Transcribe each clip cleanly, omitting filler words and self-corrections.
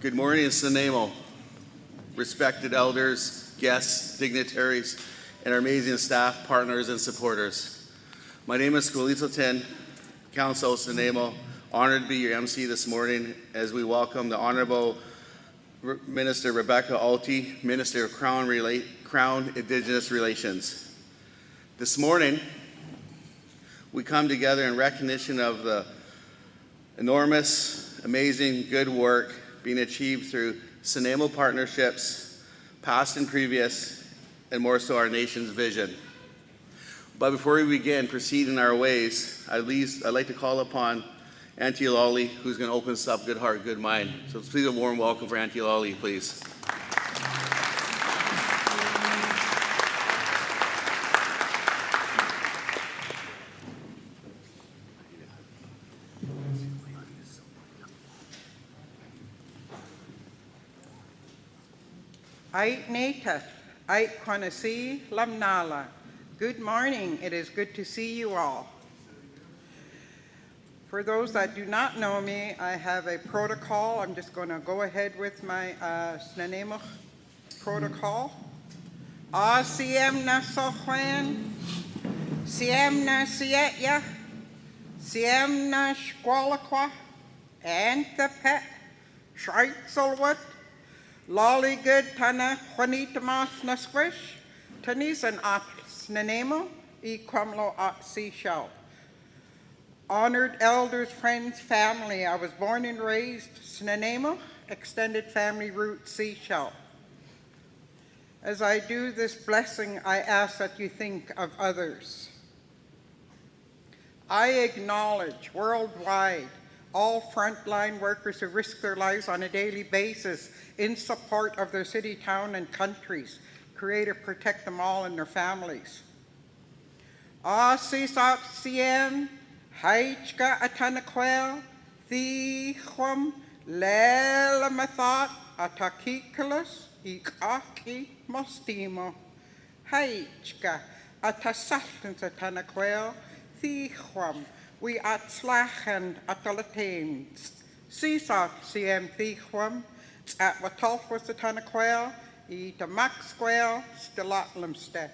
Good morning, Snuneymuxw. Respected elders, guests, dignitaries, and our amazing staff, partners, and supporters. My name is Snuneymuxw, Council of Snuneymuxw. Honored to be your MC this morning as we welcome the Honorable Minister Rebecca Alty, Minister of Crown Indigenous Relations. This morning, we come together in recognition of the enormous, amazing, good work being achieved through Snuneymuxw partnerships, past and previous, and more so our nation's vision. But before we begin proceeding our ways, I'd like to call upon Auntie Lolly, who's going to open us up Good Heart, Good Mind. So please a warm welcome for Auntie Lolly, please. Ait Nateth, Ait Kwanasi, Lamnala. Good morning. It is good to see you all. For those that do not know me, I have a protocol. I'm just going to go ahead with my Snuneymuxw protocol. Siem na sochwan, siem na sietya, siem na squalaqua, antepet, shreitzelwut, Lollygood tana Juanitamas na squish, tanis and at Snuneymuxw, e quamlo at seashell. Honored elders, friends, family, I was born and raised Snuneymuxw, extended family root seashell. As I do this blessing, I ask that you think of others. I acknowledge worldwide all frontline workers who risk their lives on a daily basis in support of their city, town, and countries. Creator, protect them all and their families. Sisat siem, haichka atanaquel, thichum, lelamathot, atakikulas, ikaki mostimo. Haichka, atasaltans atanaquel, thichum, we atslachen atalateins. Sisat siem thichum, at Watolfos atanaquel, e tamaxquel, stilatlamste.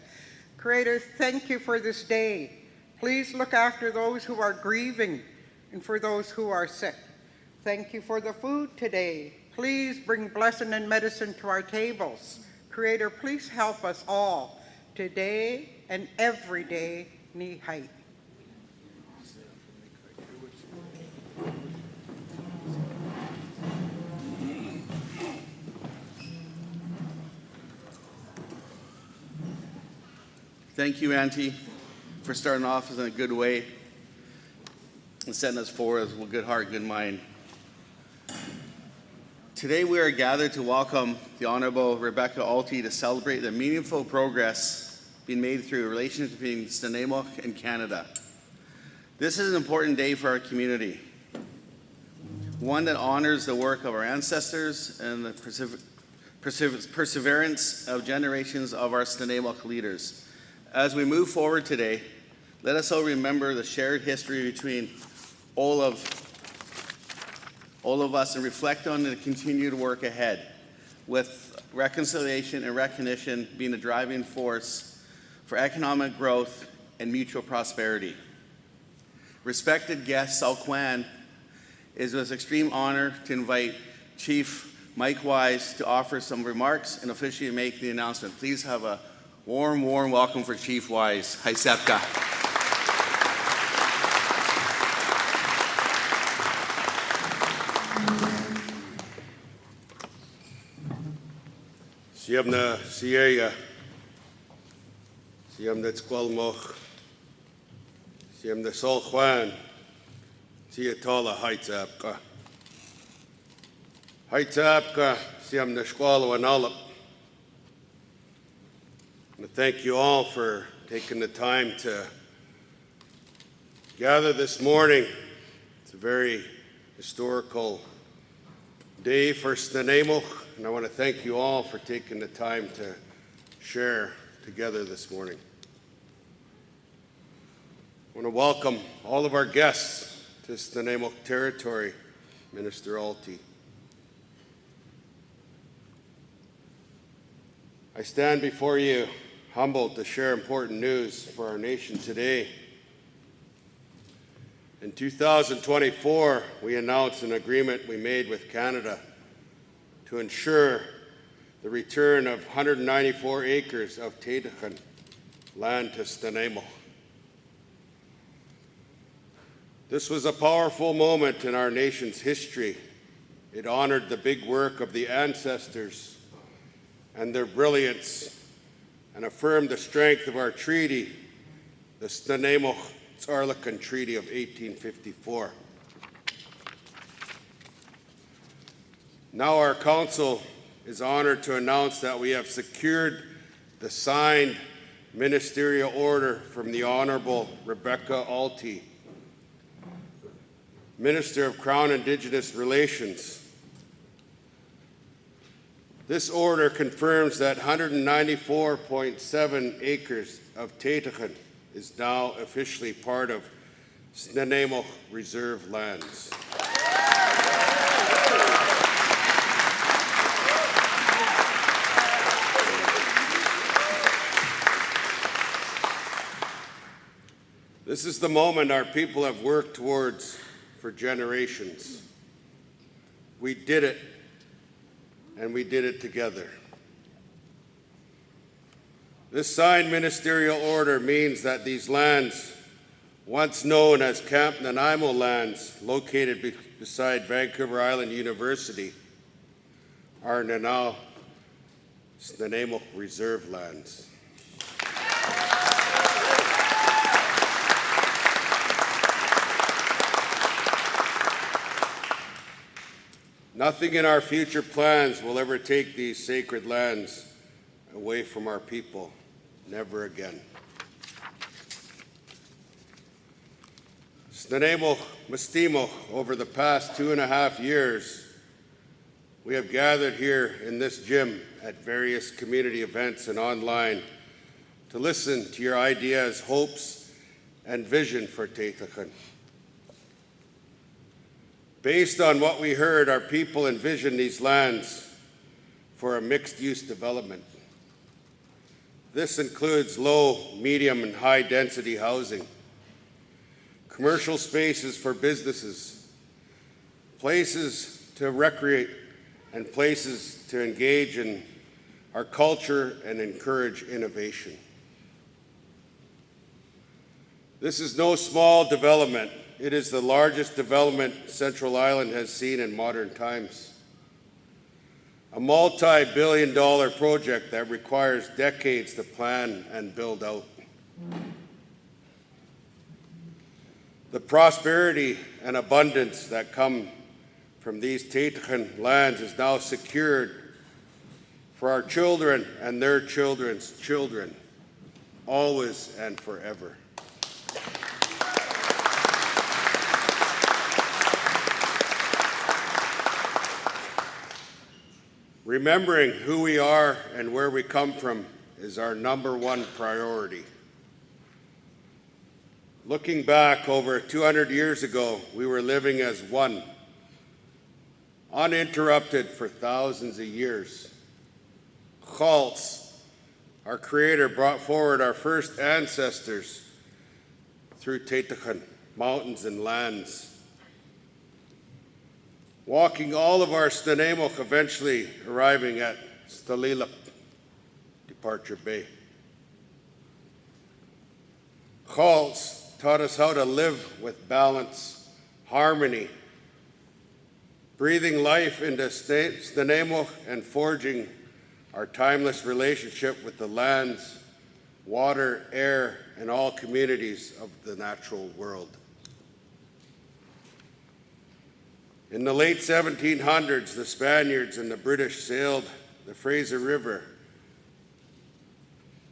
Creator, thank you for this day. Please look after those who are grieving and for those who are sick. Thank you for the food today. Please bring blessing and medicine to our tables. Creator, please help us all today and every day. Ni hai. Thank you, Auntie, for starting off in a good way and setting us forward with a good heart, good mind. Today we are gathered to welcome the Honorable Rebecca Alty to celebrate the meaningful progress being made through a relationship between Snuneymuxw and Canada. This is an important day for our community, one that honors the work of our ancestors and the perseverance of generations of our Snuneymuxw leaders. As we move forward today, let us all remember the shared history between all of us and reflect on the continued work ahead, with reconciliation and recognition being the driving force for economic growth and mutual prosperity. Respected guests, Salquan, it is with extreme honor to invite Chief Mike Wise to offer some remarks and officially make the announcement. Please have a warm welcome for Chief Wise. Hi, Sepka. Siamna Siaya, Siamna Squalmoch, Siamna Sol Juan, Siatola Heitzapka. Heitzapka, Siamna Squalo and Olip. And thank you all for taking the time to gather this morning. It's a very historical day for Snuneymuxw, and I want to thank you all for taking the time to share together this morning. I want to welcome all of our guests to Snuneymuxw territory, Minister Alty. I stand before you humbled to share important news for our nation today. In 2024, we announced an agreement we made with Canada to ensure the return of 194 acres of Tétichin land to Snuneymuxw. This was a powerful moment in our nation's history. It honored the big work of the ancestors and their brilliance, and affirmed the strength of our treaty, the Snuneymuxw Treaty of 1854. Now our council is honored to announce that we have secured the signed ministerial order from the Honorable Rebecca Alty, Minister of Crown Indigenous Relations. This order confirms that 194.7 acres of Tétichin is now officially part of Snuneymuxw Reserve lands. This is the moment our people have worked towards for generations. We did it, and we did it together. This signed ministerial order means that these lands, once known as Camp Nanaimo lands, located beside Vancouver Island University, are now Snuneymuxw Reserve lands. Nothing in our future plans will ever take these sacred lands away from our people. Never again. Snuneymuxw, over the past 2.5 years, we have gathered here in this gym at various community events and online to listen to your ideas, hopes, and vision for Tétichin. Based on what we heard, our people envision these lands for a mixed-use development. This includes low, medium, and high-density housing, commercial spaces for businesses, places to recreate, and places to engage in our culture and encourage innovation. This is no small development. It is the largest development Central Island has seen in modern times. A multi-billion-dollar project that requires decades to plan and build out. The prosperity and abundance that come from these Tétichin lands is now secured for our children and their children's children, always and forever. Remembering who we are and where we come from is our #1 priority. Looking back over 200 years ago, we were living as one, uninterrupted for thousands of years. Chalts, our Creator, brought forward our first ancestors through Tétichin, mountains and lands. Walking all of our Snuneymuxw, eventually arriving at Stalilup, Departure Bay. Chalts taught us how to live with balance, harmony, breathing life into Snuneymuxw and forging our timeless relationship with the lands, water, air, and all communities of the natural world. In the late 1700s, the Spaniards and the British sailed the Fraser River,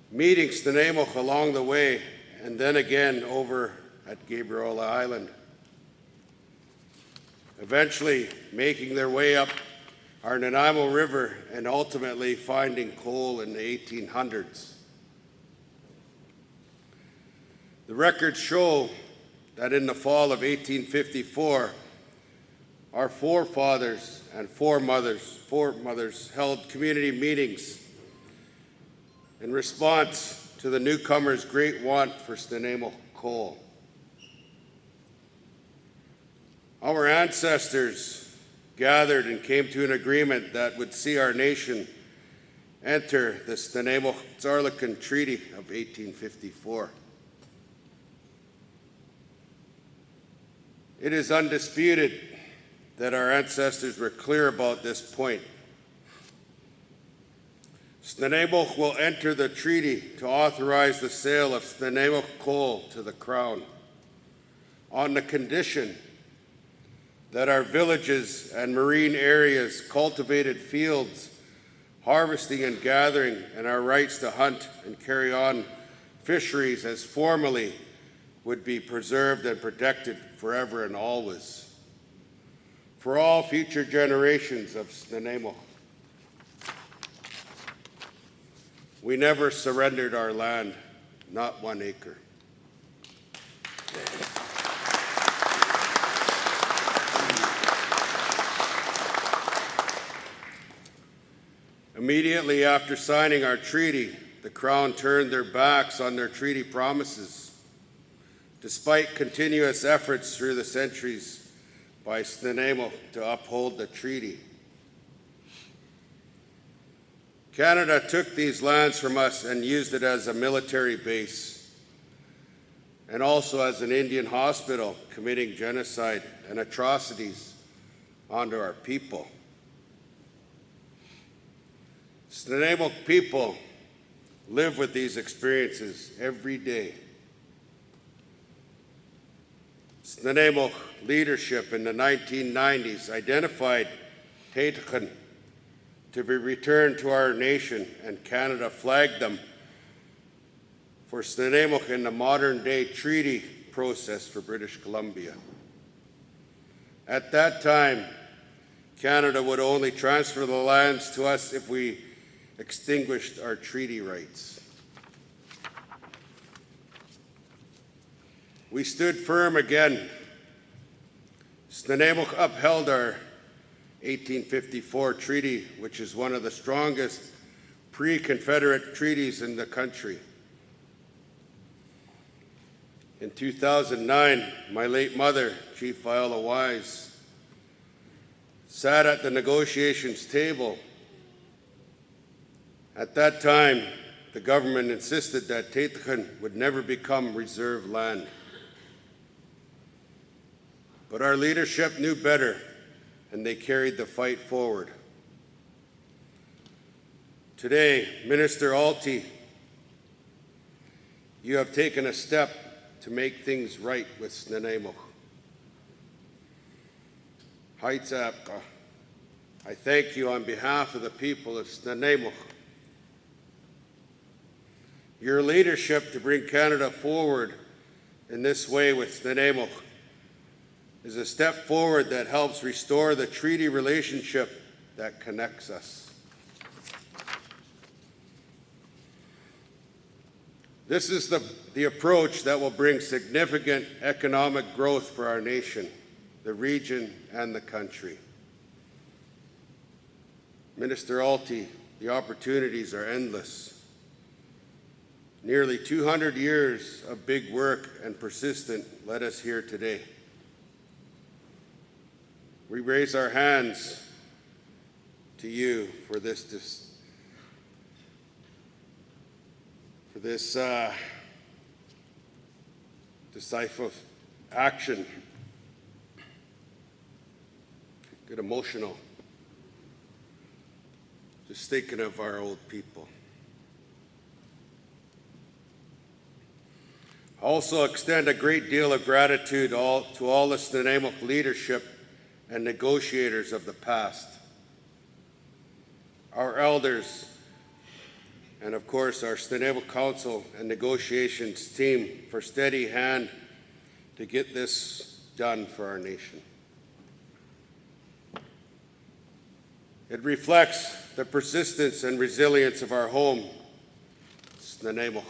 meeting Snuneymuxw along the way, and then again over at Gabriola Island, eventually making their way up our Nanaimo River and ultimately finding coal in the 1800s. The records show that in the fall of 1854, our forefathers and foremothers held community meetings in response to the newcomers' great want for Snuneymuxw coal. Our ancestors gathered and came to an agreement that would see our nation enter the Snuneymuxw Treaty of 1854. It is undisputed that our ancestors were clear about this point. Snuneymuxw will enter the treaty to authorize the sale of Snuneymuxw coal to the Crown on the condition that our villages and marine areas, cultivated fields, harvesting and gathering, and our rights to hunt and carry on fisheries as formerly would be preserved and protected forever and always for all future generations of Snuneymuxw. We never surrendered our land, not 1 acre. Immediately after signing our treaty, the Crown turned their backs on their treaty promises, despite continuous efforts through the centuries by Snuneymuxw to uphold the treaty. Canada took these lands from us and used it as a military base and also as an Indian hospital, committing genocide and atrocities onto our people. Snuneymuxw people live with these experiences every day. Snuneymuxw leadership in the 1990s identified Taitakan to be returned to our nation, and Canada flagged them for Snuneymuxw in the modern-day treaty process for British Columbia. At that time, Canada would only transfer the lands to us if we extinguished our treaty rights. We stood firm again. Snuneymuxw upheld our 1854 treaty, which is one of the strongest pre-Confederate treaties in the country. In 2009, my late mother, Chief Viola Wise, sat at the negotiations table. At that time, the government insisted that Taitakan would never become reserve land. But our leadership knew better, and they carried the fight forward. Today, Minister Alty, you have taken a step to make things right with Snuneymuxw. Haitsapka, I thank you on behalf of the people of Snuneymuxw. Your leadership to bring Canada forward in this way with Snuneymuxw is a step forward that helps restore the treaty relationship that connects us. This is the approach that will bring significant economic growth for our nation, the region, and the country. Minister Alty, the opportunities are endless. Nearly 200 years of big work and persistent led us here today. We raise our hands to you for this decisive action. Get emotional, just thinking of our old people. I also extend a great deal of gratitude to all the Snuneymuxw leadership and negotiators of the past, our elders, and of course our Snuneymuxw Council and negotiations team for steady hand to get this done for our nation. It reflects the persistence and resilience of our home, Snuneymuxw.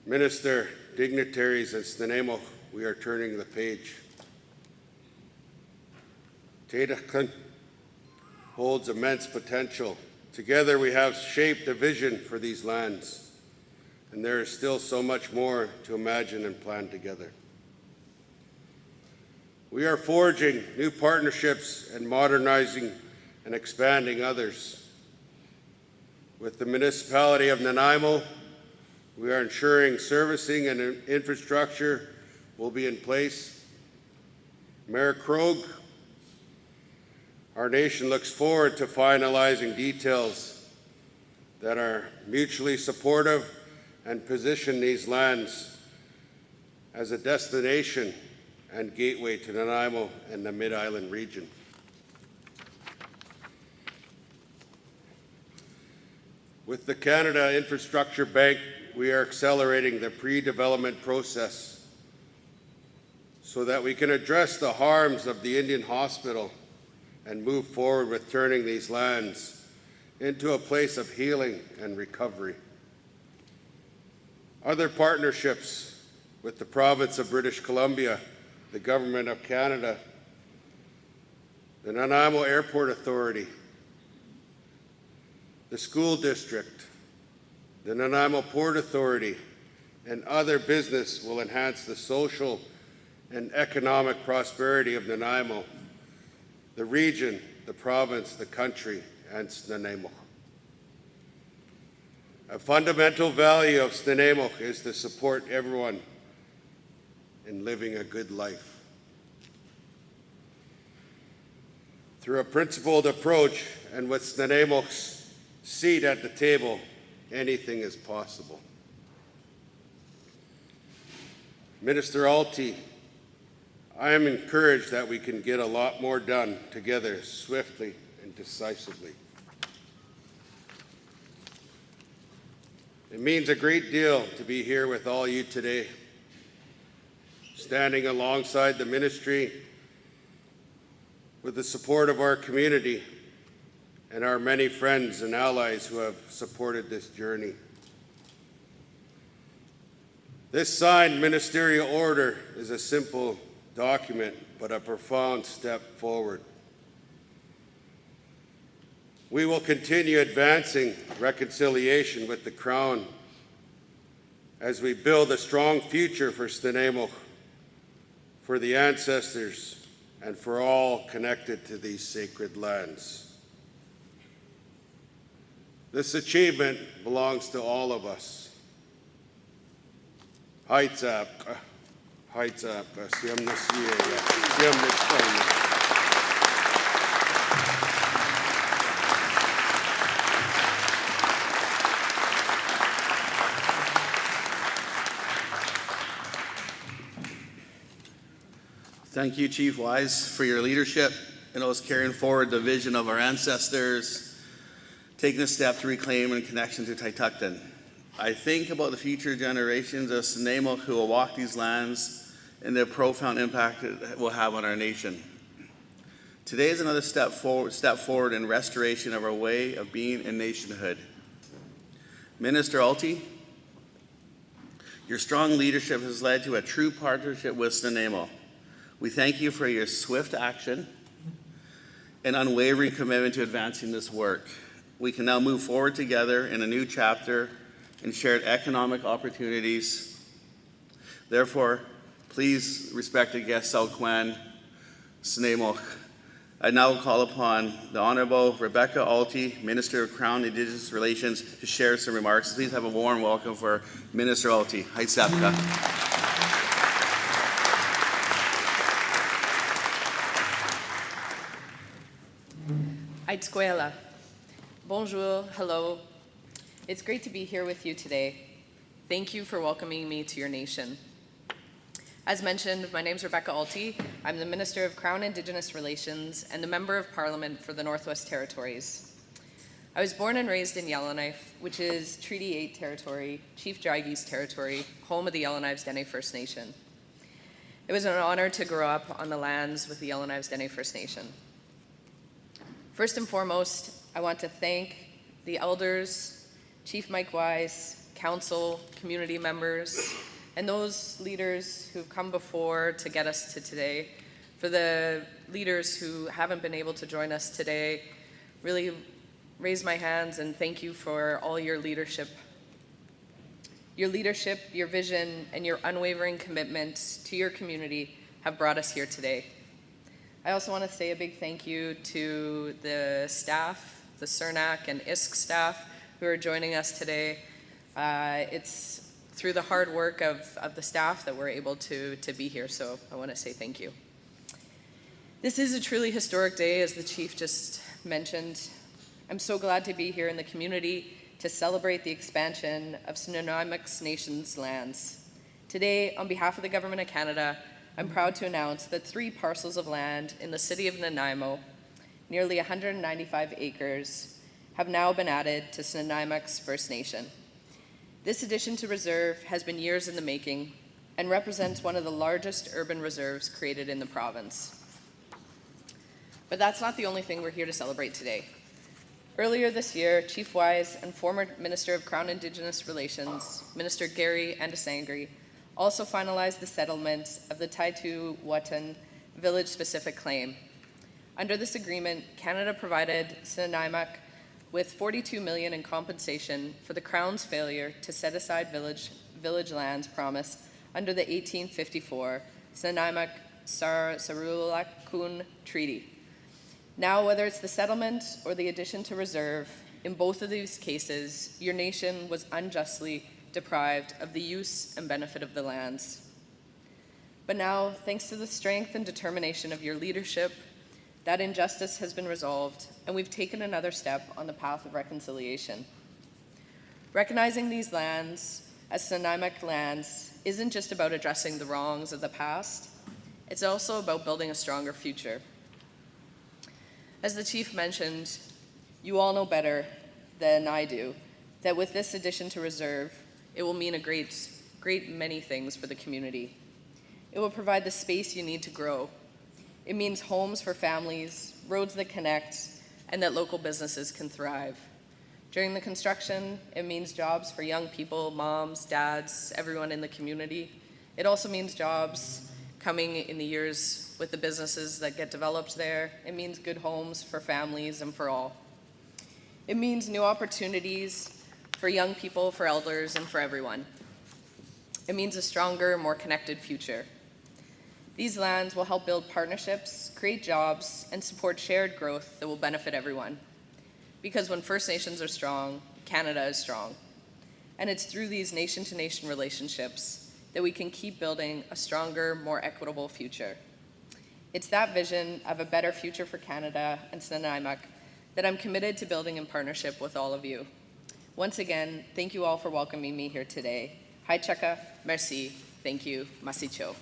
Minister, dignitaries, and Snuneymuxw, we are turning the page. Taitakan, holds immense potential. Together we have shaped a vision for these lands, and there is still so much more to imagine and plan together. We are forging new partnerships and modernizing and expanding others. With the municipality of Nanaimo, we are ensuring servicing and infrastructure will be in place. Mayor Krogh, our nation looks forward to finalizing details that are mutually supportive and position these lands as a destination and gateway to Nanaimo and the Mid-Island region. With the Canada Infrastructure Bank, we are accelerating the pre-development process so that we can address the harms of the Indian Hospital and move forward with turning these lands into a place of healing and recovery. Other partnerships with the province of British Columbia, the Government of Canada, the Nanaimo Airport Authority, the school district, the Nanaimo Port Authority, and other business will enhance the social and economic prosperity of Nanaimo, the region, the province, the country, and Snuneymuxw. A fundamental value of Snuneymuxw is to support everyone in living a good life. Through a principled approach and with Snuneymuxw's seat at the table, anything is possible. Minister Alty, I am encouraged that we can get a lot more done together swiftly and decisively. It means a great deal to be here with all you today, standing alongside the ministry with the support of our community and our many friends and allies who have supported this journey. This signed ministerial order is a simple document, but a profound step forward. We will continue advancing reconciliation with the Crown as we build a strong future for Snuneymuxw, for the ancestors, and for all connected to these sacred lands. This achievement belongs to all of us. Thank you, Chief Wise, for your leadership and those carrying forward the vision of our ancestors, taking a step to reclaim and connection to Taitucton. I think about the future generations of Snuneymuxw who will walk these lands and the profound impact it will have on our nation. Today is another step forward in restoration of our way of being and nationhood. Minister Alty, your strong leadership has led to a true partnership with Snuneymuxw. We thank you for your swift action and unwavering commitment to advancing this work. We can now move forward together in a new chapter in shared economic opportunities. Therefore, please, respected guests, Salkwan, Snuneymuxw. I now call upon the Honorable Rebecca Alty, Minister of Crown and Indigenous Relations, to share some remarks. Please have a warm welcome for Minister Alty. Haitsapka. Aitsquela. Bonjour, hello. It's great to be here with you today. Thank you for welcoming me to your nation. As mentioned, my name is Rebecca Alty. I'm the Minister of Crown Indigenous Relations and the Member of Parliament for the Northwest Territories. I was born and raised in Yellowknife, which is Treaty 8 territory, Chief Jaigi's territory, home of the Yellowknives Dene First Nation. It was an honor to grow up on the lands with the Yellowknives Dene First Nation. First and foremost, I want to thank the elders, Chief Mike Wise, council, community members, and those leaders who've come before to get us to today. For the leaders who haven't been able to join us today, really raise my hands and thank you for all your leadership. Your leadership, your vision, and your unwavering commitment to your community have brought us here today. I also want to say a big thank you to the staff, the CERNAC and ISK staff who are joining us today. It's through the hard work of the staff that we're able to be here, so I want to say thank you. This is a truly historic day, as the chief just mentioned. I'm so glad to be here in the community to celebrate the expansion of Snuneymuxw Nation's lands. Today, on behalf of the Government of Canada, I'm proud to announce that 3 parcels of land in the city of Nanaimo, nearly 195 acres, have now been added to Snuneymuxw First Nation. This addition to reserve has been years in the making and represents one of the largest urban reserves created in the province. But that's not the only thing we're here to celebrate today. Earlier this year, Chief Wise and former Minister of Crown Indigenous Relations, Minister Gary Andesangri, also finalized the settlement of the Taitu-Watan village-specific claim. Under this agreement, Canada provided Snuneymuxw with $42 million in compensation for the Crown's failure to set aside village lands promised under the 1854 Snuneymuxw Sarulakun Treaty. Now, whether it's the settlement or the addition to reserve, in both of these cases, your nation was unjustly deprived of the use and benefit of the lands. But now, thanks to the strength and determination of your leadership, that injustice has been resolved, and we've taken another step on the path of reconciliation. Recognizing these lands as Snuneymuxw lands isn't just about addressing the wrongs of the past, it's also about building a stronger future. As the chief mentioned, you all know better than I do that with this addition to reserve, it will mean a great many things for the community. It will provide the space you need to grow. It means homes for families, roads that connect, and that local businesses can thrive. During the construction, it means jobs for young people, moms, dads, everyone in the community. It also means jobs coming in the years with the businesses that get developed there. It means good homes for families and for all. It means new opportunities for young people, for elders, and for everyone. It means a stronger, more connected future. These lands will help build partnerships, create jobs, and support shared growth that will benefit everyone. Because when First Nations are strong, Canada is strong. And it's through these nation-to-nation relationships that we can keep building a stronger, more equitable future. It's that vision of a better future for Canada and Snuneymuxw that I'm committed to building in partnership with all of you. Once again, thank you all for welcoming me here today. Hai chaka, merci, thank you, masicho.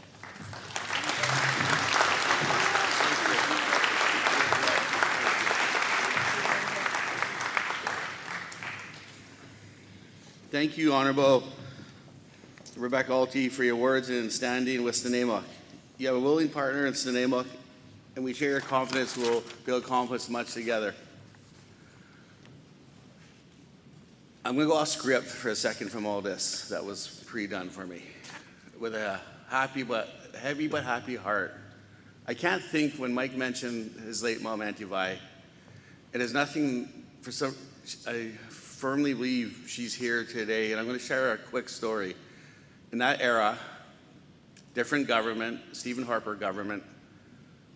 Thank you, Honorable Rebecca Alty, for your words in standing with Snuneymuxw. You have a willing partner in Snuneymuxw, and we share your confidence we'll be able to accomplish much together. I'm going to go off script for a second from all this that was pre-done for me, with a heavy but happy heart. I can't think when Mike mentioned his late mom, Auntie Vi. It is nothing for some. I firmly believe she's here today, and I'm going to share a quick story. In that era, different government, Stephen Harper government,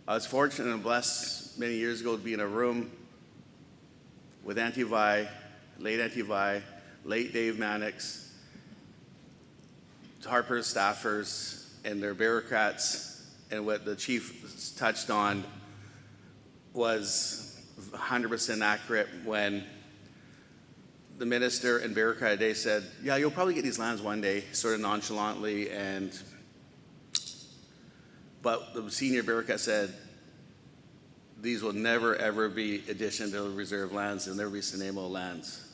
I was fortunate and blessed many years ago to be in a room with Auntie Vi, late Auntie Vi, late Dave Mannix, Harper's staffers, and their bureaucrats, and what the chief touched on was 100% accurate when the minister and bureaucrat today said, yeah, you'll probably get these lands one day, sort of nonchalantly, but the senior bureaucrat said, these will never, ever be addition to the reserve lands. They'll never be Snuneymuxw lands.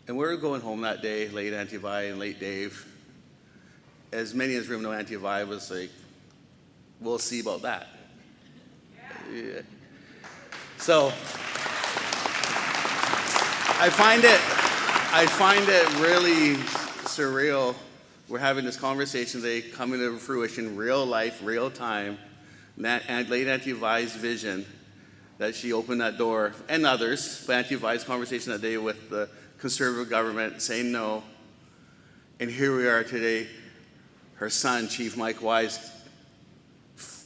And we were going home that day, late Auntie Vi and late Dave. As many in this room know, Auntie Vi was like, we'll see about that. Yeah. So, I find it really surreal. We're having this conversation today, coming to fruition, real life, real time, and late Auntie Vi's vision that she opened that door, and others, but Auntie Vi's conversation that day with the Conservative government saying no. And here we are today, her son, Chief Mike Wise,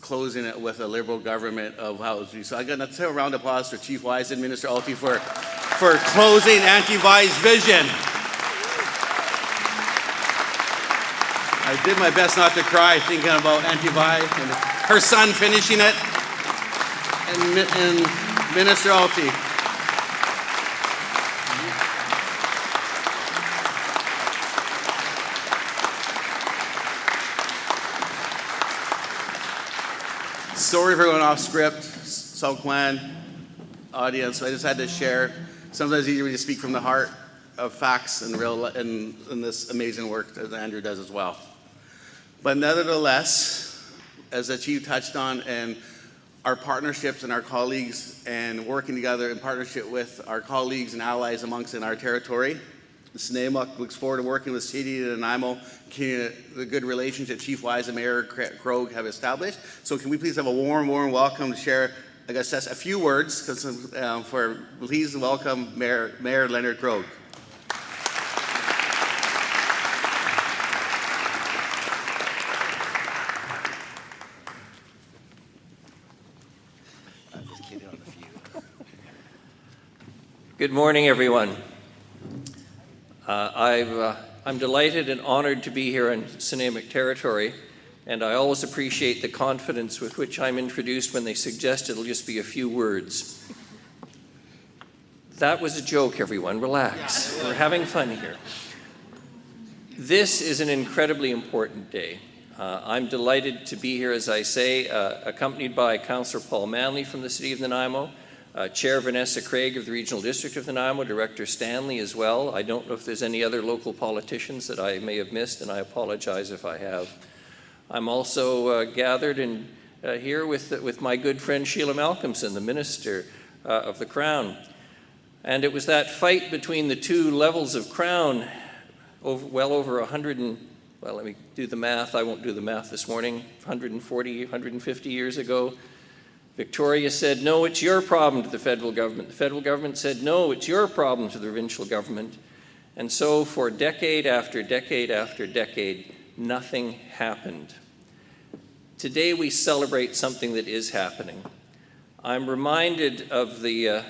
closing it with a Liberal government of housing. So I got a round of applause for Chief Wise and Minister Alty for closing Auntie Vi's vision. I did my best not to cry thinking about Auntie Vi and her son finishing it, and Minister Alty. Sorry for going off script, South Clan audience. I just had to share. Sometimes it's easier to speak from the heart of facts and real and this amazing work that Andrew does as well. But nevertheless, as the Chief touched on, and our partnerships and our colleagues and working together in partnership with our colleagues and allies amongst in our territory, Snuneymuxw looks forward to working with City of Nanaimo, the good relationship Chief Wise and Mayor Krogh have established. So can we please have a warm welcome to share, I guess, just a few words please welcome Mayor Leonard Krogh. Good morning, everyone. I'm delighted and honored to be here in Snuneymuxw territory, and I always appreciate the confidence with which I'm introduced when they suggest it'll just be a few words. That was a joke, everyone. Relax. We're having fun here. This is an incredibly important day. I'm delighted to be here, as I say, accompanied by Councillor Paul Manley from the City of Nanaimo, Chair Vanessa Craig of the Regional District of Nanaimo, Director Stanley as well. I don't know if there's any other local politicians that I may have missed, and I apologize if I have. I'm also gathered here with my good friend Sheila Malcolmson, the Minister of the Crown. And it was that fight between the two levels of Crown well over 100 and, well, let me do the math. I won't do the math this morning. 140, 150 years ago. Victoria said, no, it's your problem to the federal government. The federal government said, no, it's your problem to the provincial government. And so for decade after decade after decade, nothing happened. Today we celebrate something that is happening. I'm reminded of the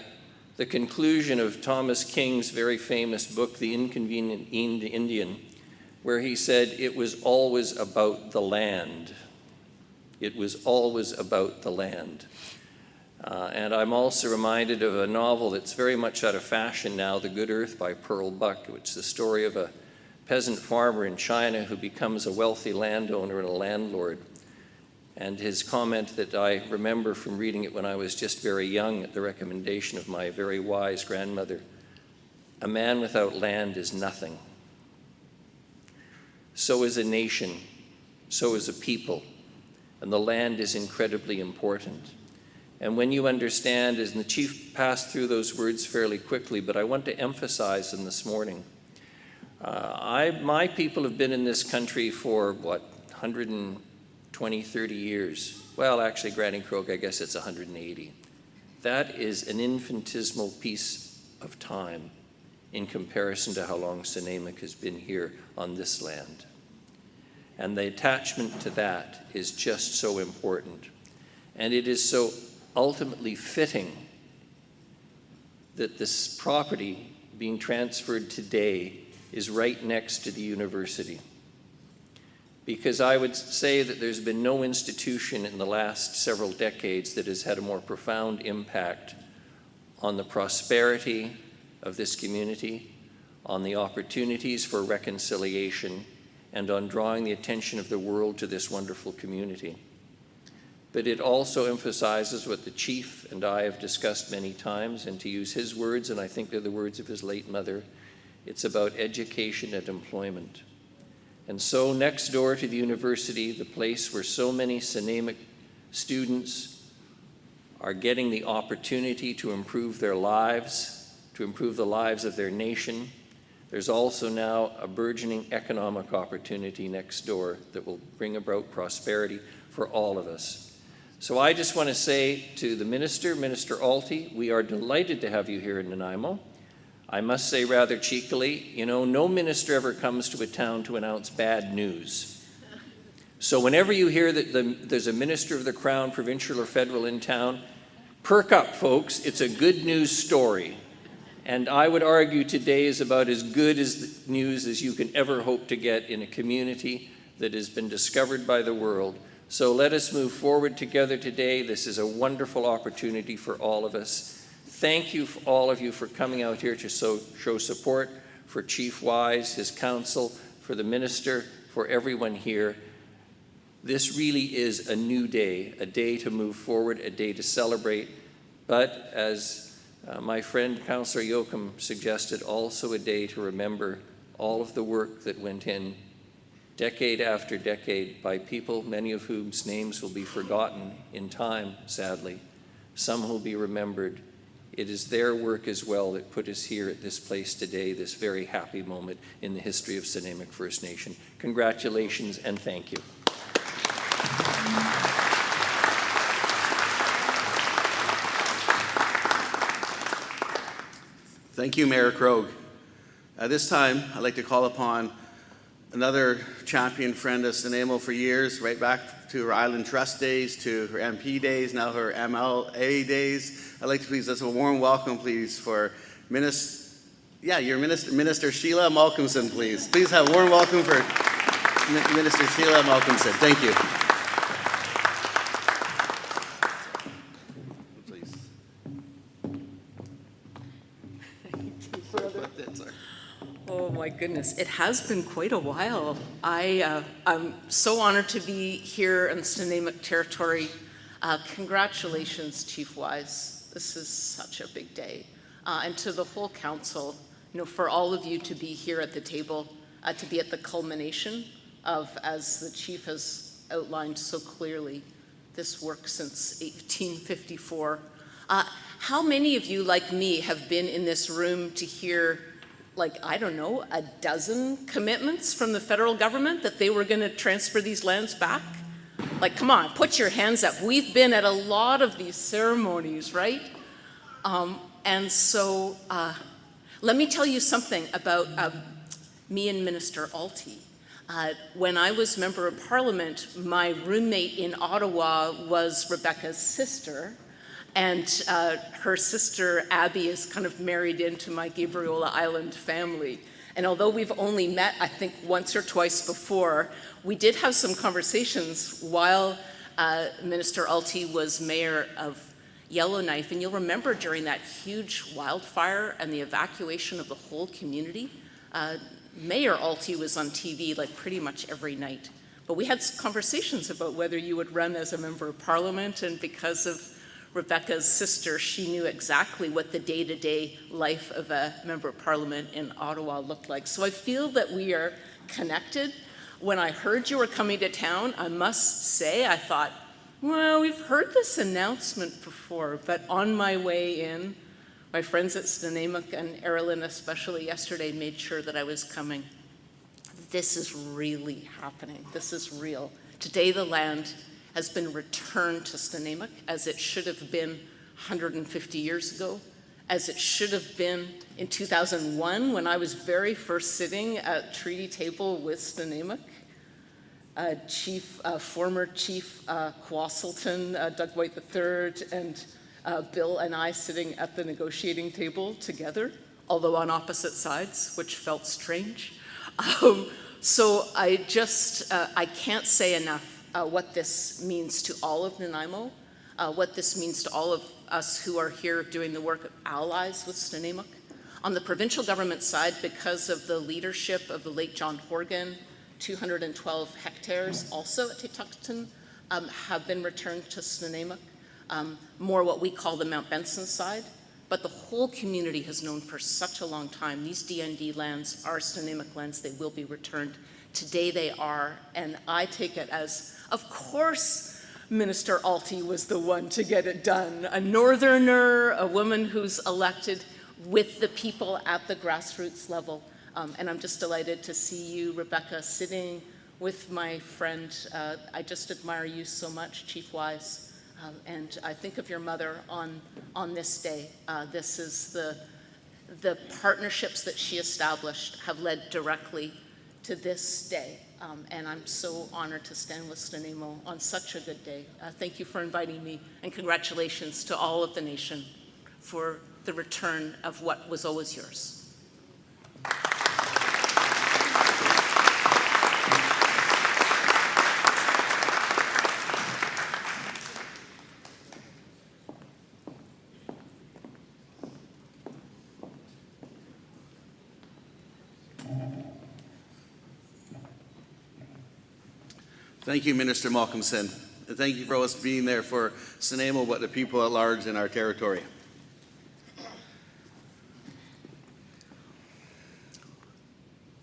conclusion of Thomas King's very famous book, The Inconvenient Indian, where he said, it was always about the land. It was always about the land. And I'm also reminded of a novel that's very much out of fashion now, The Good Earth by Pearl Buck, which is the story of a peasant farmer in China who becomes a wealthy landowner and a landlord. And his comment that I remember from reading it when I was just very young at the recommendation of my very wise grandmother, a man without land is nothing. So is a nation, so is a people. And the land is incredibly important. And when you understand, and the Chief passed through those words fairly quickly, but I want to emphasize them this morning. My people have been in this country for, 120, 30 years. Well, actually, Granny Krogh, I guess it's 180. That is an infinitesimal piece of time in comparison to how long Snuneymuxw has been here on this land. And the attachment to that is just so important. And it is so ultimately fitting that this property being transferred today is right next to the university. Because I would say that there's been no institution in the last several decades that has had a more profound impact on the prosperity of this community, on the opportunities for reconciliation, and on drawing the attention of the world to this wonderful community. But it also emphasizes what the Chief and I have discussed many times, and to use his words, and I think they're the words of his late mother, it's about education and employment. And so next door to the university, the place where so many Snuneymuxw students are getting the opportunity to improve their lives, to improve the lives of their nation, there's also now a burgeoning economic opportunity next door that will bring about prosperity for all of us. So I just want to say to the Minister, Minister Alty, we are delighted to have you here in Nanaimo. I must say rather cheekily, you know, no minister ever comes to a town to announce bad news. So whenever you hear that there's a minister of the Crown, provincial or federal in town, perk up, folks. It's a good news story. And I would argue today is about as good as news as you can ever hope to get in a community that has been discovered by the world. So let us move forward together today. This is a wonderful opportunity for all of us. Thank you, all of you, for coming out here to show support for Chief Wise, his council, for the minister, for everyone here. This really is a new day, a day to move forward, a day to celebrate, but as my friend Councillor Yoakum suggested, also a day to remember all of the work that went in decade after decade by people, many of whose names will be forgotten in time, sadly. Some will be remembered. It is their work as well that put us here at this place today, this very happy moment in the history of Snuneymuxw First Nation. Congratulations and thank you. Thank you, Mayor Krogh. At this time, I'd like to call upon another champion friend of Snuneymuxw for years, right back to her Island Trust days, to her MP days, now her MLA days. I'd like to please, let's a warm welcome, please, for Minister Sheila Malcolmson, please. Please have a warm welcome for Minister Sheila Malcolmson. Thank you. Please. Oh my goodness, it has been quite a while. I'm so honored to be here in the Snuneymuxw territory. Congratulations, Chief Wise. This is such a big day. And to the whole council, you know, for all of you to be here at the table, to be at the culmination of, as the chief has outlined so clearly, this work since 1854. How many of you, like me, have been in this room to hear, like, I don't know, a dozen commitments from the federal government that they were going to transfer these lands back? Like, come on, put your hands up. We've been at a lot of these ceremonies, right? And so let me tell you something about me and Minister Alty. When I was member of parliament, my roommate in Ottawa was Rebecca's sister, and her sister Abby is kind of married into my Gabriola Island family. And although we've only met, I think, once or twice before, we did have some conversations while Minister Alty was mayor of Yellowknife. And you'll remember during that huge wildfire and the evacuation of the whole community, Mayor Alty was on TV like pretty much every night. But we had conversations about whether you would run as a member of parliament, and because of Rebecca's sister, she knew exactly what the day-to-day life of a member of parliament in Ottawa looked like. So I feel that we are connected. When I heard you were coming to town, I must say, I thought, well, we've heard this announcement before, but on my way in, my friends at Snuneymuxw and Erilyn especially yesterday made sure that I was coming. This is really happening. This is real. Today the land has been returned to Snuneymuxw as it should have been 150 years ago, as it should have been in 2001 when I was very first sitting at treaty table with Snuneymuxw. Former Chief Kwasselton, Doug White III, and Bill and I sitting at the negotiating table together, although on opposite sides, which felt strange. So I can't say enough what this means to all of Nanaimo, what this means to all of us who are here doing the work of allies with Snuneymuxw. On the provincial government side, because of the leadership of the late John Horgan, 212 hectares also at Tetuxton have been returned to Snuneymuxw, more what we call the Mount Benson side. But the whole community has known for such a long time, these DND lands are Snuneymuxw lands, they will be returned. Today they are, and I take it as, of course, Minister Alty was the one to get it done. A northerner, a woman who's elected with the people at the grassroots level. And I'm just delighted to see you, Rebecca, sitting with my friend. I just admire you so much, Chief Wise. And I think of your mother on this day. This is the partnerships that she established have led directly to this day. And I'm so honored to stand with Snuneymuxw on such a good day. Thank you for inviting me, and congratulations to all of the nation for the return of what was always yours. Thank you, Minister Malcolmson. And thank you for us being there for Snuneymuxw, but the people at large in our territory.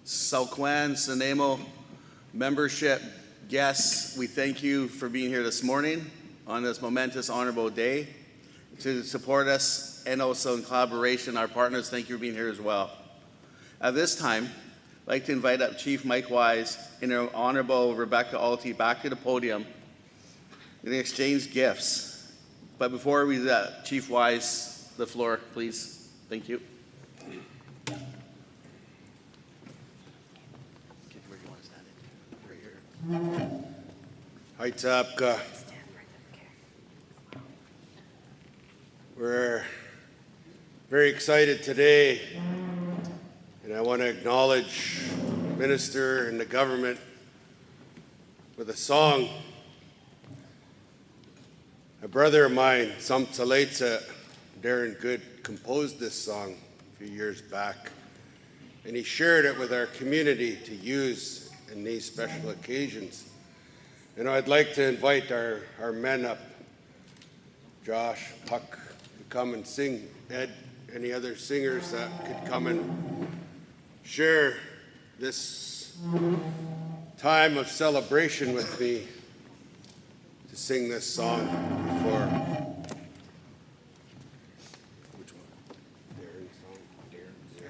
Salkwan, Snuneymuxw, membership, guests, we thank you for being here this morning on this momentous, honorable day to support us, and also in collaboration, our partners, thank you for being here as well. At this time, I'd like to invite up Chief Mike Wise and our Honorable Rebecca Alty back to the podium and exchange gifts. But before we do that, Chief Wise, the floor, please. Thank you. Where do you want to stand? Right here. Hi, Tapka. We're very excited today, and I want to acknowledge the Minister and the government with a song. A brother of mine, Samtsaleitsa, Darren Good, composed this song a few years back, and he shared it with our community to use in these special occasions. And I'd like to invite our men up, Josh, Puck, to come and sing. Ed, any other singers that could come and share this time of celebration with me to sing this song before. Which one? Darren's song? Darren's, yeah.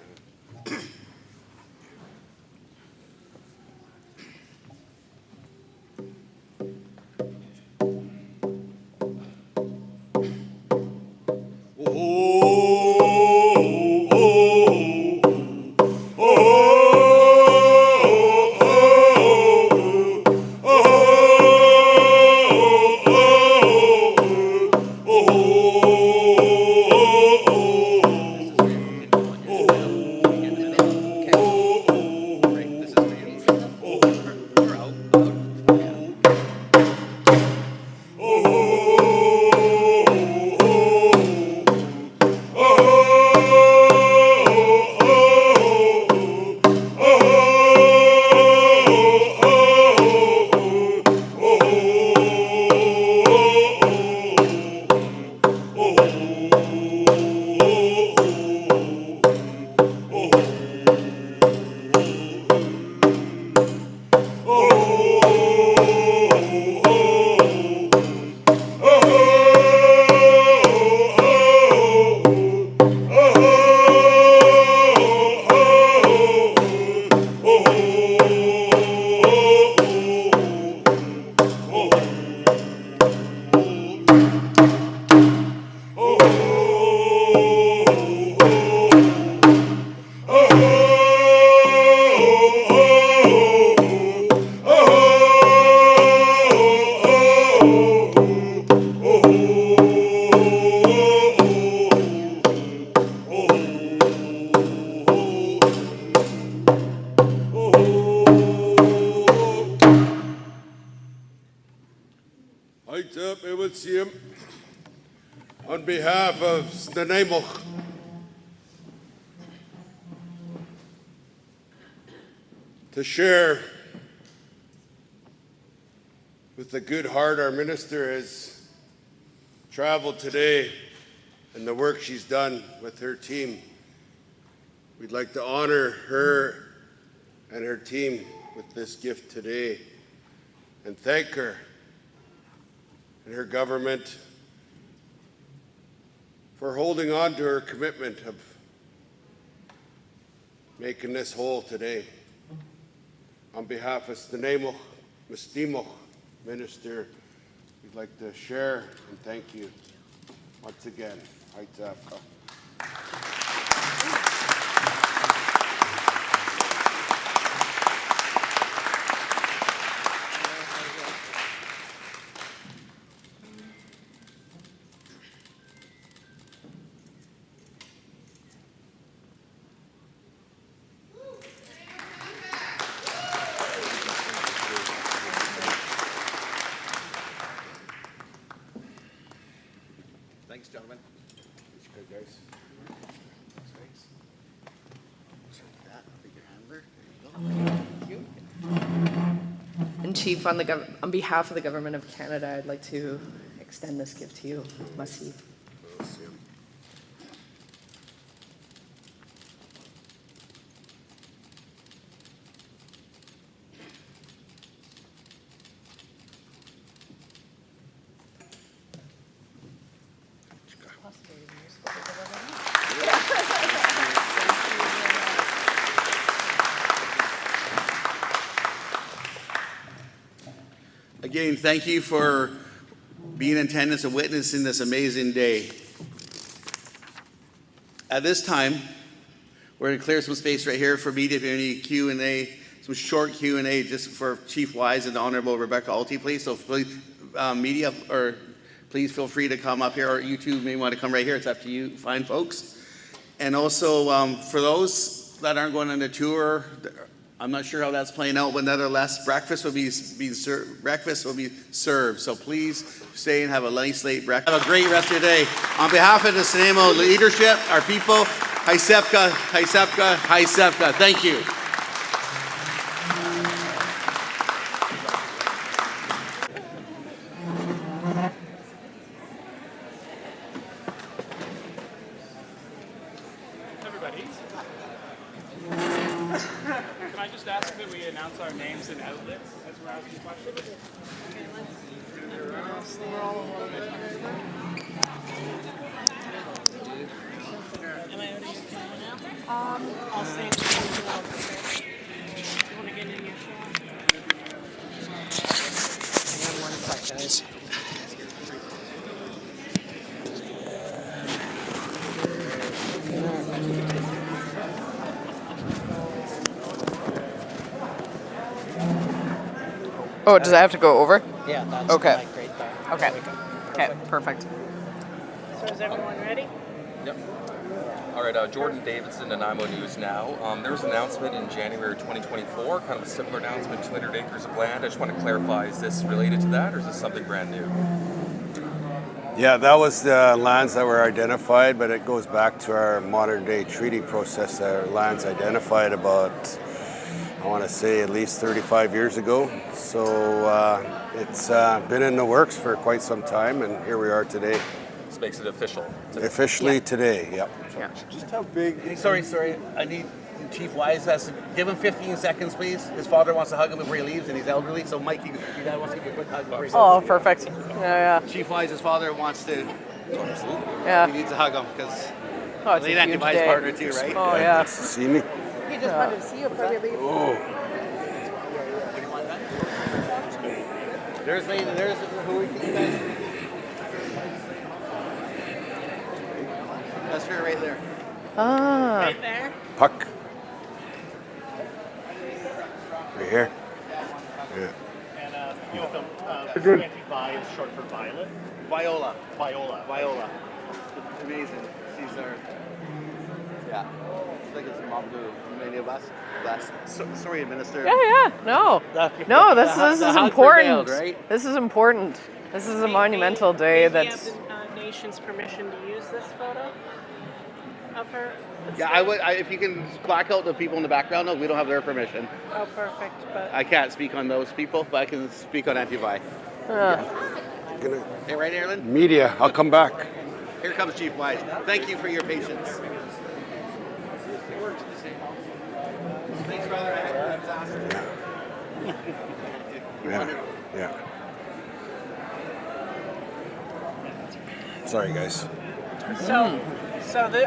On behalf of Snuneymuxw, to share with the good heart our minister has traveled today and the work she's done with her team, we'd like to honor her and her team with this gift today and thank her and her government for holding on to her commitment of making this whole today. On behalf of Snuneymuxw, Mistimux, Minister, we'd like to share and thank you once again. VITV.ca. Thanks, gentlemen. That's good, guys. And Chief, on behalf of the Government of Canada, I'd like to extend this gift to you. Merci. Again, thank you for being in attendance and witnessing this amazing day. At this time, we're going to clear some space right here for media. If you have any Q&A, some short Q&A just for Chief Wise and the Honorable Rebecca Alty, please. So please, media, or please feel free to come up here, or you two may want to come right here. It's up to you, fine folks. And also, for those that aren't going on the tour, I'm not sure how that's playing out, but nonetheless, breakfast will be served. So please stay and have a nice late breakfast. Have a great rest of your day. On behalf of the Snuneymuxw leadership, our people, Haisepka, Haisepka, Haisepka. Thank you. Everybody. Can I just ask that we announce our names and outlets as we're asking questions? Am I out of your camera now? I'll say it. You want to get in your shot? Hang on one sec, guys. Oh, does that have to go over? Yeah, that's Okay. the mic right there. Okay. There we go. Okay, perfect. So is everyone ready? Yep. All right, Jordan Davidson, Nanaimo News Now. There was an announcement in January 2024, kind of a similar announcement, 200 acres of land. I just want to clarify, is this related to that, or is this something brand new? Yeah, that was the lands that were identified, but it goes back to our modern day treaty process. Our lands identified about, I want to say, at least 35 years ago. So it's been in the works for quite some time, and here we are today. This makes it official. Officially today, yep. Just how big? Sorry. I need Chief Wise has to give him 15 seconds, please. His father wants to hug him before he leaves, and he's elderly. So, Mike, your dad wants to give you a quick hug before he Oh, goes. perfect. Yeah. Chief Wise's father wants to. Yeah. He needs to hug him because Oh, it's a Lane huge Antivi's day. partner too, right? Oh, yeah. Nice to see me. He just wanted to see you before you leave. Oh, There's Lane. There's who are you guys? That's her right there. Ah. Right there. Puck. Right here. Yeah. And welcome. VITV is short for Violet. Viola. Viola. Amazing. She's our. Yeah. It's like it's mom to many of us. Sorry, Minister. Yeah. No, this is important. Right? This is important. This is a monumental day. May we That's. have the nation's permission to use this photo of her? Yeah, I would. If you can black out the people in the background, no, we don't have their permission. Oh, perfect. But I can't speak on those people, but I can speak on Antivi. Gonna, Hey, right, Aaron? media, I'll come back. Here comes Chief Wise. Thank you for your patience. Thanks, brother. That was awesome. Yeah. Sorry, guys. So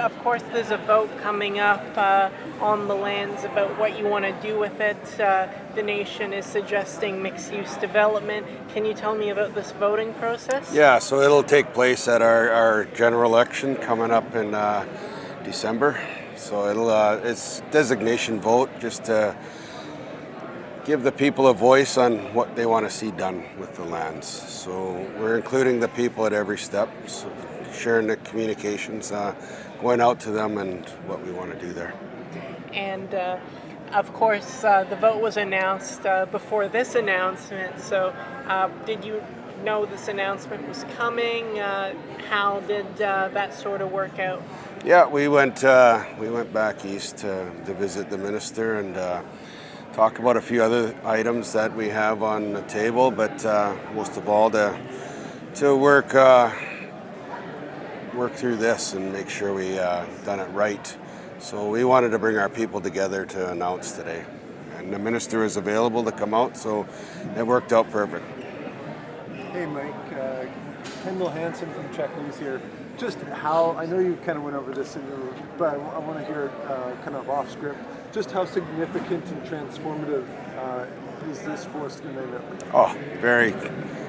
of course, there's a vote coming up on the lands about what you want to do with it. the nation is suggesting mixed-use development. Can you tell me about this voting process? Yeah, so it'll take place at our general election coming up in December. So it's designation vote just to give the people a voice on what they want to see done with the lands. So we're including the people at every step, so sharing the communications, going out to them and what we want to do there. And of course, the vote was announced before this announcement. So did you know this announcement was coming? How did that sort of work out? Yeah, we went back east to visit the minister and talk about a few other items that we have on the table, but most of all to work through this and make sure we done it right. So we wanted to bring our people together to announce today, and the minister is available to come out, so it worked out perfect. Hey Mike, Kendall Hansen from Czech News here. Just how, I know you kind of went over this, but I want to hear it kind of off script, just how significant and transformative is this for Snuneymuxw? Oh, very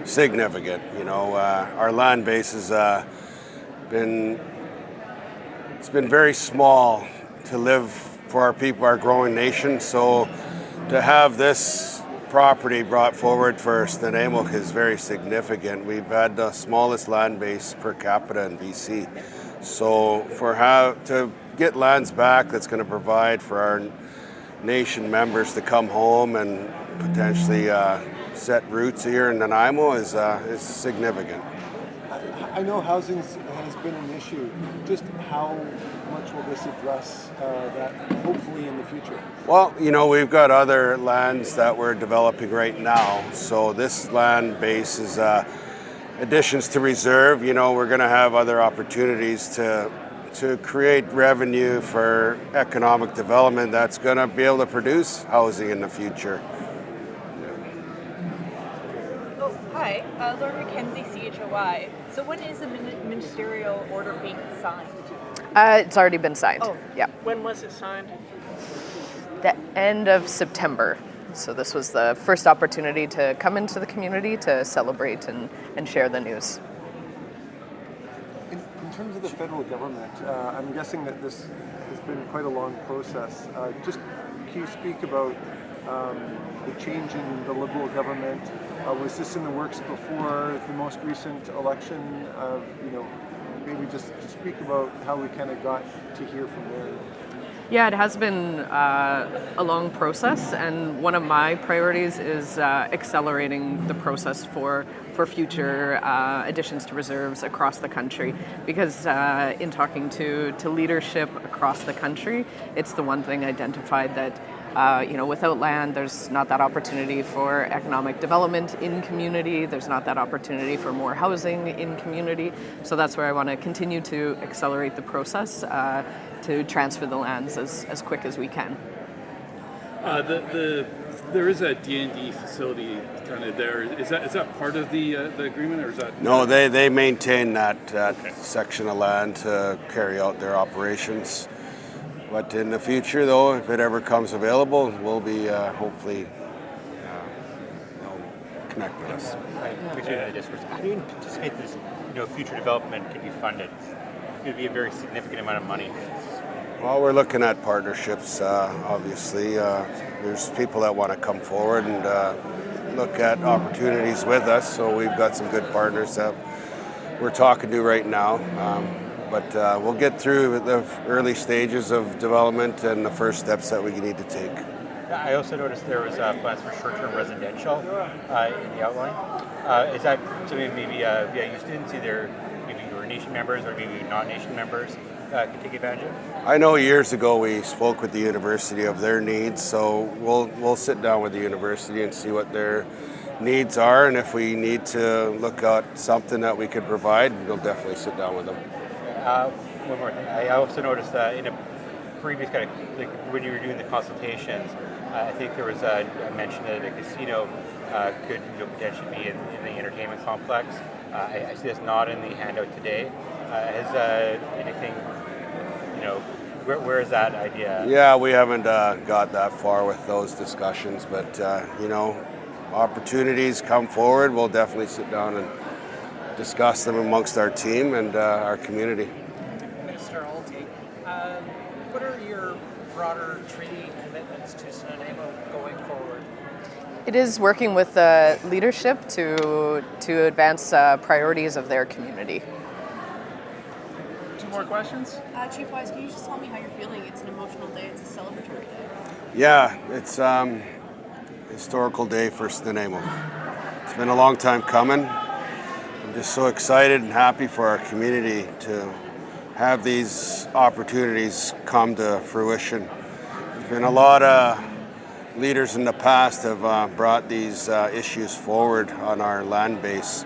significant. You know, our land base has been very small to live for our people, our growing nation. So to have this property brought forward for Snuneymuxw is very significant. We've had the smallest land base per capita in BC. So to get lands back that's going to provide for our nation members to come home and potentially set roots here in Nanaimo is significant. I know housing has been an issue. Just how much will this address that hopefully in the future? Well, you know, we've got other lands that we're developing right now. So this land base is additions to reserve. You know, we're going to have other opportunities to create revenue for economic development that's going to be able to produce housing in the future. Oh, hi, Laura McKenzie, CHOI. So when is the ministerial order being signed? It's already been signed. Oh. Yeah. When was it signed? The end of September. So this was the first opportunity to come into the community to celebrate and share the news. In terms of the federal government, I'm guessing that this has been quite a long process. Just can you speak about the change in the Liberal government? Was this in the works before the most recent election? Maybe just speak about how we kind of got to here from there. Yeah, it has been a long process, and one of my priorities is accelerating the process for future additions to reserves across the country. Because in talking to leadership across the country, it's the one thing identified that without land, there's not that opportunity for economic development in community. There's not that opportunity for more housing in community. So that's where I want to continue to accelerate the process to transfer the lands as quick as we can. There is a D&D facility kind of there. Is that part of the agreement, or is that? No, they maintain that section of land to carry out their operations. But in the future, though, if it ever comes available, we'll be hopefully they'll connect with us. How do you anticipate this, future development can be funded? It's going to be a very significant amount of money. Well, we're looking at partnerships. Obviously, there's people that want to come forward and look at opportunities with us. So we've got some good partners that we're talking to right now. But we'll get through the early stages of development and the first steps that we need to take. I also noticed there was plans for short-term residential in the outline. Is that something maybe VIU students, either maybe who are nation members or maybe not nation members, could take advantage of? I know years ago we spoke with the university of their needs, so we'll sit down with the university and see what their needs are, and if we need to look at something that we could provide, we'll definitely sit down with them. One more thing. I also noticed in a previous kind of, like when you were doing the consultations, I think there was a mention that a casino could potentially be in the entertainment complex. I see this not in the handout today. Has anything where is that idea? Yeah, we haven't got that far with those discussions, but opportunities come forward. We'll definitely sit down and discuss them amongst our team and our community. Minister Alty, what are your broader treaty commitments to Snuneymuxw going forward? It is working with leadership to advance priorities of their community. Two more questions? Chief Wise, can you just tell me how you're feeling? It's an emotional day. It's a celebratory day. Yeah, it's a historical day for Snuneymuxw. It's been a long time coming. I'm just so excited and happy for our community to have these opportunities come to fruition. There's been a lot of leaders in the past have brought these issues forward on our land base,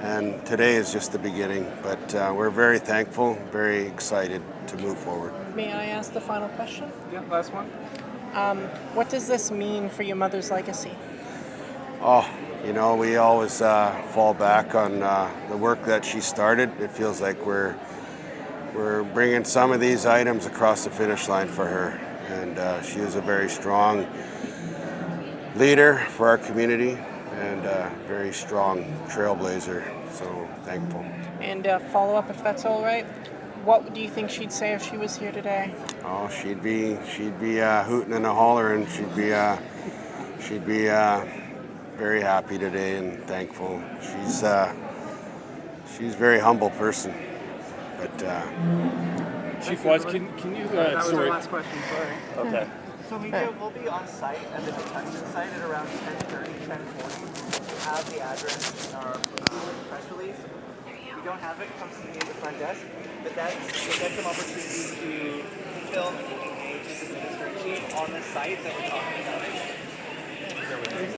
and today is just the beginning, but we're very thankful, very excited to move forward. May I ask the final question? Yeah, last one. What does this mean for your mother's legacy? Oh, we always fall back on the work that she started. It feels like we're bringing some of these items across the finish line for her, and she is a very strong leader for our community and a very strong trailblazer, so thankful. And follow up, if that's all right. What do you think she'd say if she was here today? Oh, she'd be hooting and hollering. She'd be very happy today and thankful. She's a very humble person, but. Chief Wise, can you? That was sorry. our last question. Sorry. Okay. So we'll be on site at the detention site at around 10:30, 10:40. We have the address in our press release. If you don't have it, come see me at the front desk. But you'll get some opportunity to film and engage with the Minister in Chief on the site that we're talking about.